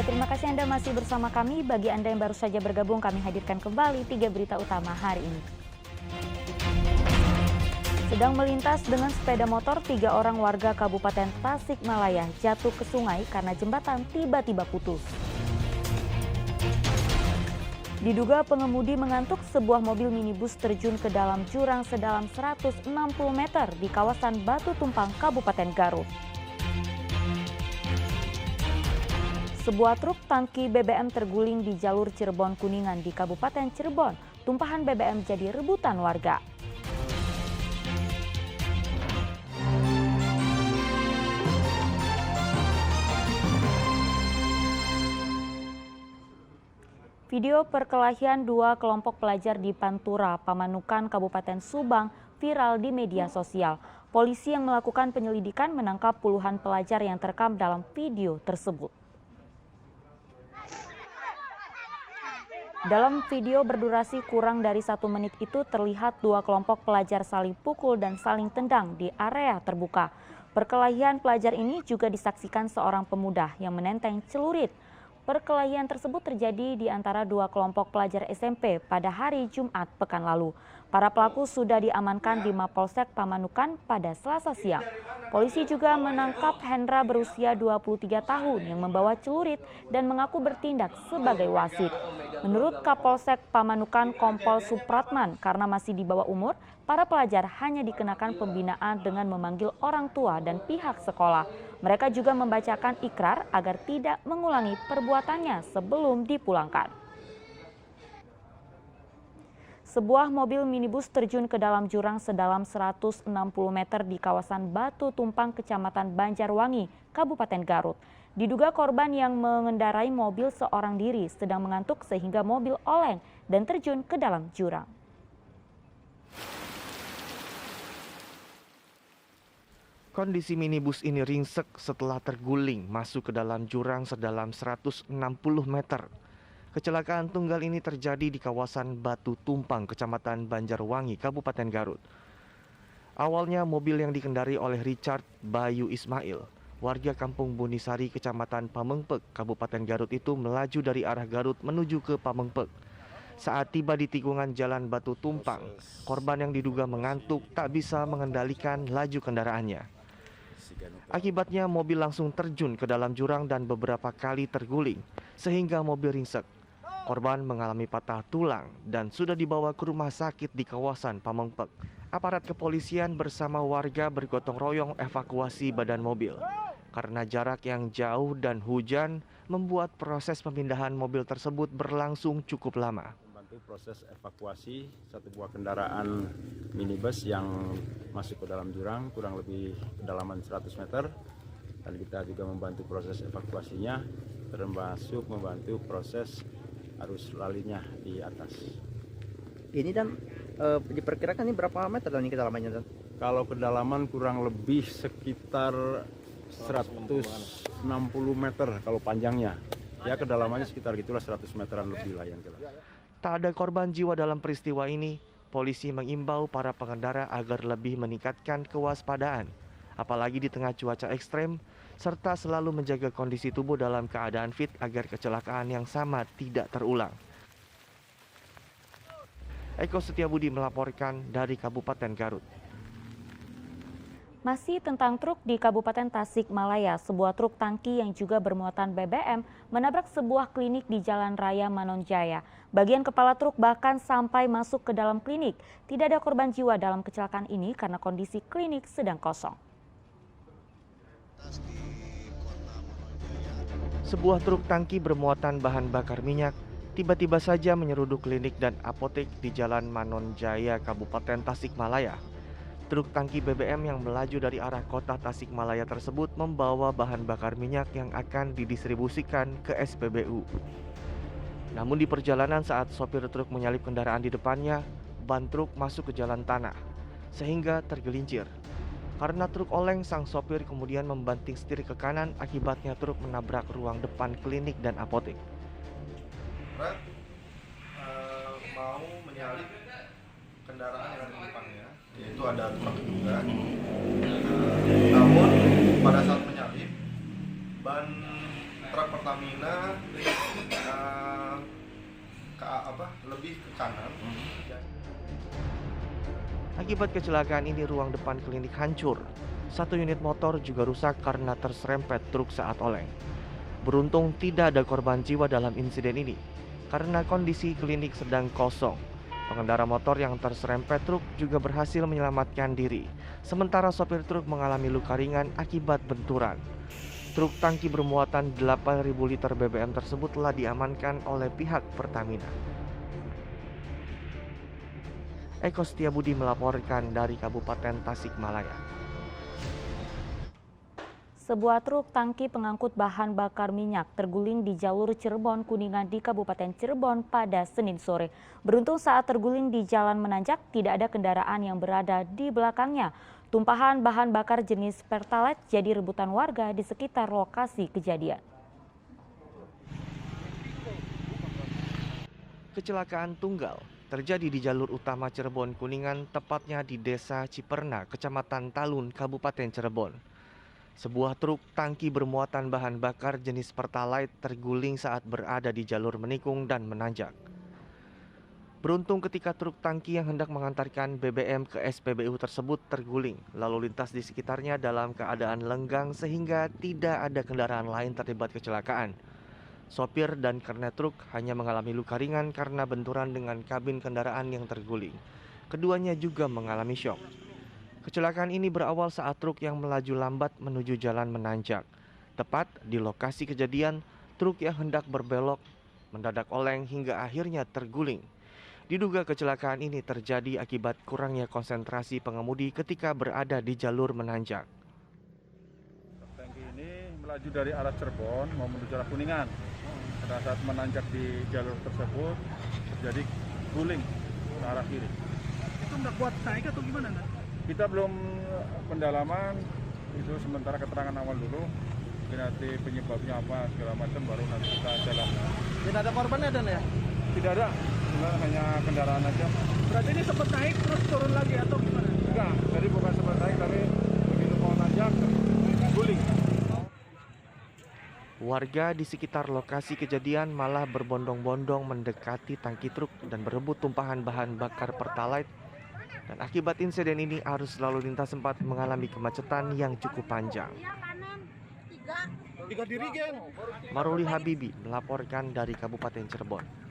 Terima kasih Anda masih bersama kami. Bagi Anda yang baru saja bergabung, kami hadirkan kembali 3 berita utama hari ini. Sedang melintas dengan sepeda motor, 3 orang warga Kabupaten Tasikmalaya jatuh ke sungai karena jembatan tiba-tiba putus. Diduga pengemudi mengantuk, sebuah mobil minibus terjun ke dalam jurang sedalam 160 meter di kawasan Batu Tumpang, Kabupaten Garut. Sebuah truk tangki BBM terguling di jalur Cirebon Kuningan di Kabupaten Cirebon. Tumpahan BBM jadi rebutan warga. Video perkelahian 2 kelompok pelajar di Pantura, Pamanukan, Kabupaten Subang viral di media sosial. Polisi yang melakukan penyelidikan menangkap puluhan pelajar yang terekam dalam video tersebut. Dalam video berdurasi kurang dari 1 menit itu terlihat 2 kelompok pelajar saling pukul dan saling tendang di area terbuka. Perkelahian pelajar ini juga disaksikan seorang pemuda yang menenteng celurit. Perkelahian tersebut terjadi di antara 2 kelompok pelajar SMP pada hari Jumat pekan lalu. Para pelaku sudah diamankan di Mapolsek Pamanukan pada Selasa siang. Polisi juga menangkap Hendra berusia 23 tahun yang membawa celurit dan mengaku bertindak sebagai wasit. Menurut Kapolsek Pamanukan Kompol Supratman, karena masih di bawah umur, para pelajar hanya dikenakan pembinaan dengan memanggil orang tua dan pihak sekolah. Mereka juga membacakan ikrar agar tidak mengulangi perbuatannya sebelum dipulangkan. Sebuah mobil minibus terjun ke dalam jurang sedalam 160 meter di kawasan Batu Tumpang, Kecamatan Banjarwangi, Kabupaten Garut. Diduga korban yang mengendarai mobil seorang diri sedang mengantuk sehingga mobil oleng dan terjun ke dalam jurang. Kondisi minibus ini ringsek setelah terguling masuk ke dalam jurang sedalam 160 meter. Kecelakaan tunggal ini terjadi di kawasan Batu Tumpang, Kecamatan Banjarwangi, Kabupaten Garut. Awalnya mobil yang dikendari oleh Richard Bayu Ismail, warga Kampung Bunisari, Kecamatan Pamengpek, Kabupaten Garut itu melaju dari arah Garut menuju ke Pamengpek. Saat tiba di tikungan Jalan Batu Tumpang, korban yang diduga mengantuk tak bisa mengendalikan laju kendaraannya. Akibatnya mobil langsung terjun ke dalam jurang dan beberapa kali terguling, sehingga mobil ringsek. Korban mengalami patah tulang dan sudah dibawa ke rumah sakit di kawasan Pamengpek. Aparat kepolisian bersama warga bergotong royong evakuasi badan mobil. Karena jarak yang jauh dan hujan membuat proses pemindahan mobil tersebut berlangsung cukup lama. Membantu proses evakuasi satu buah kendaraan minibus yang masuk ke dalam jurang kurang lebih kedalaman 100 meter. Dan kita juga membantu proses evakuasinya, termasuk membantu proses arus lalinya di atas. Ini dan diperkirakan ini berapa meter dan ini kedalamannya dan? Kalau kedalaman kurang lebih sekitar 160 meter kalau panjangnya. Ya kedalamannya sekitar gitulah 100 meteran lebih lah yang jelas. Tak ada korban jiwa dalam peristiwa ini. Polisi mengimbau para pengendara agar lebih meningkatkan kewaspadaan, apalagi di tengah cuaca ekstrem, serta selalu menjaga kondisi tubuh dalam keadaan fit agar kecelakaan yang sama tidak terulang. Eko Setiabudi melaporkan dari Kabupaten Garut. Masih tentang truk di Kabupaten Tasikmalaya, sebuah truk tangki yang juga bermuatan BBM menabrak sebuah klinik di Jalan Raya Manonjaya. Bagian kepala truk bahkan sampai masuk ke dalam klinik. Tidak ada korban jiwa dalam kecelakaan ini karena kondisi klinik sedang kosong. Sebuah truk tangki bermuatan bahan bakar minyak tiba-tiba saja menyeruduk klinik dan apotek di Jalan Manonjaya, Kabupaten Tasikmalaya. Truk tangki BBM yang melaju dari arah kota Tasikmalaya tersebut membawa bahan bakar minyak yang akan didistribusikan ke SPBU. Namun di perjalanan saat sopir truk menyalip kendaraan di depannya, ban truk masuk ke jalan tanah, sehingga tergelincir. Karena truk oleng, sang sopir kemudian membanting setir ke kanan, akibatnya truk menabrak ruang depan klinik dan apotek. Mau menyalip kendaraan yang ada di depannya, yaitu ada truk juga. Namun pada saat menyalip, ban truk pertama Pertamina lebih ke kanan. Akibat kecelakaan ini ruang depan klinik hancur. Satu unit motor juga rusak karena terserempet truk saat oleng. Beruntung tidak ada korban jiwa dalam insiden ini karena kondisi klinik sedang kosong. Pengendara motor yang terserempet truk juga berhasil menyelamatkan diri, sementara sopir truk mengalami luka ringan akibat benturan. Truk tangki bermuatan 8.000 liter BBM tersebut telah diamankan oleh pihak Pertamina. Eko Setiabudi melaporkan dari Kabupaten Tasikmalaya. Sebuah truk tangki pengangkut bahan bakar minyak terguling di jalur Cirebon Kuningan di Kabupaten Cirebon pada Senin sore. Beruntung saat terguling di jalan menanjak tidak ada kendaraan yang berada di belakangnya. Tumpahan bahan bakar jenis Pertalite jadi rebutan warga di sekitar lokasi kejadian. Kecelakaan tunggal terjadi di jalur utama Cirebon Kuningan, tepatnya di Desa Ciperna, Kecamatan Talun, Kabupaten Cirebon. Sebuah truk tangki bermuatan bahan bakar jenis Pertalite terguling saat berada di jalur menikung dan menanjak. Beruntung ketika truk tangki yang hendak mengantarkan BBM ke SPBU tersebut terguling, lalu lintas di sekitarnya dalam keadaan lenggang sehingga tidak ada kendaraan lain terlibat kecelakaan. Sopir dan kernet truk hanya mengalami luka ringan karena benturan dengan kabin kendaraan yang terguling. Keduanya juga mengalami syok. Kecelakaan ini berawal saat truk yang melaju lambat menuju jalan menanjak. Tepat di lokasi kejadian, truk yang hendak berbelok mendadak oleng hingga akhirnya terguling. Diduga kecelakaan ini terjadi akibat kurangnya konsentrasi pengemudi ketika berada di jalur menanjak. Tangki ini melaju dari arah Cirebon mau menuju arah Kuningan. Pada saat menanjak di jalur tersebut terjadi guling ke arah kiri. Itu nggak kuat naik atau gimana? Kita belum pendalaman, itu sementara keterangan awal dulu. Nanti penyebabnya apa segala macam baru nanti kita jalankan. Tidak ada korbannya dan ya? Tidak ada, hanya kendaraan aja. Berarti ini sempat naik terus turun lagi atau gimana? Enggak, jadi bukan sempat naik tapi begitu mau nanjak guling. Warga di sekitar lokasi kejadian malah berbondong-bondong mendekati tangki truk dan berebut tumpahan bahan bakar Pertalite. Dan akibat insiden ini arus lalu lintas sempat mengalami kemacetan yang cukup panjang. Tiga dirigen. Maruli Habibi melaporkan dari Kabupaten Cirebon.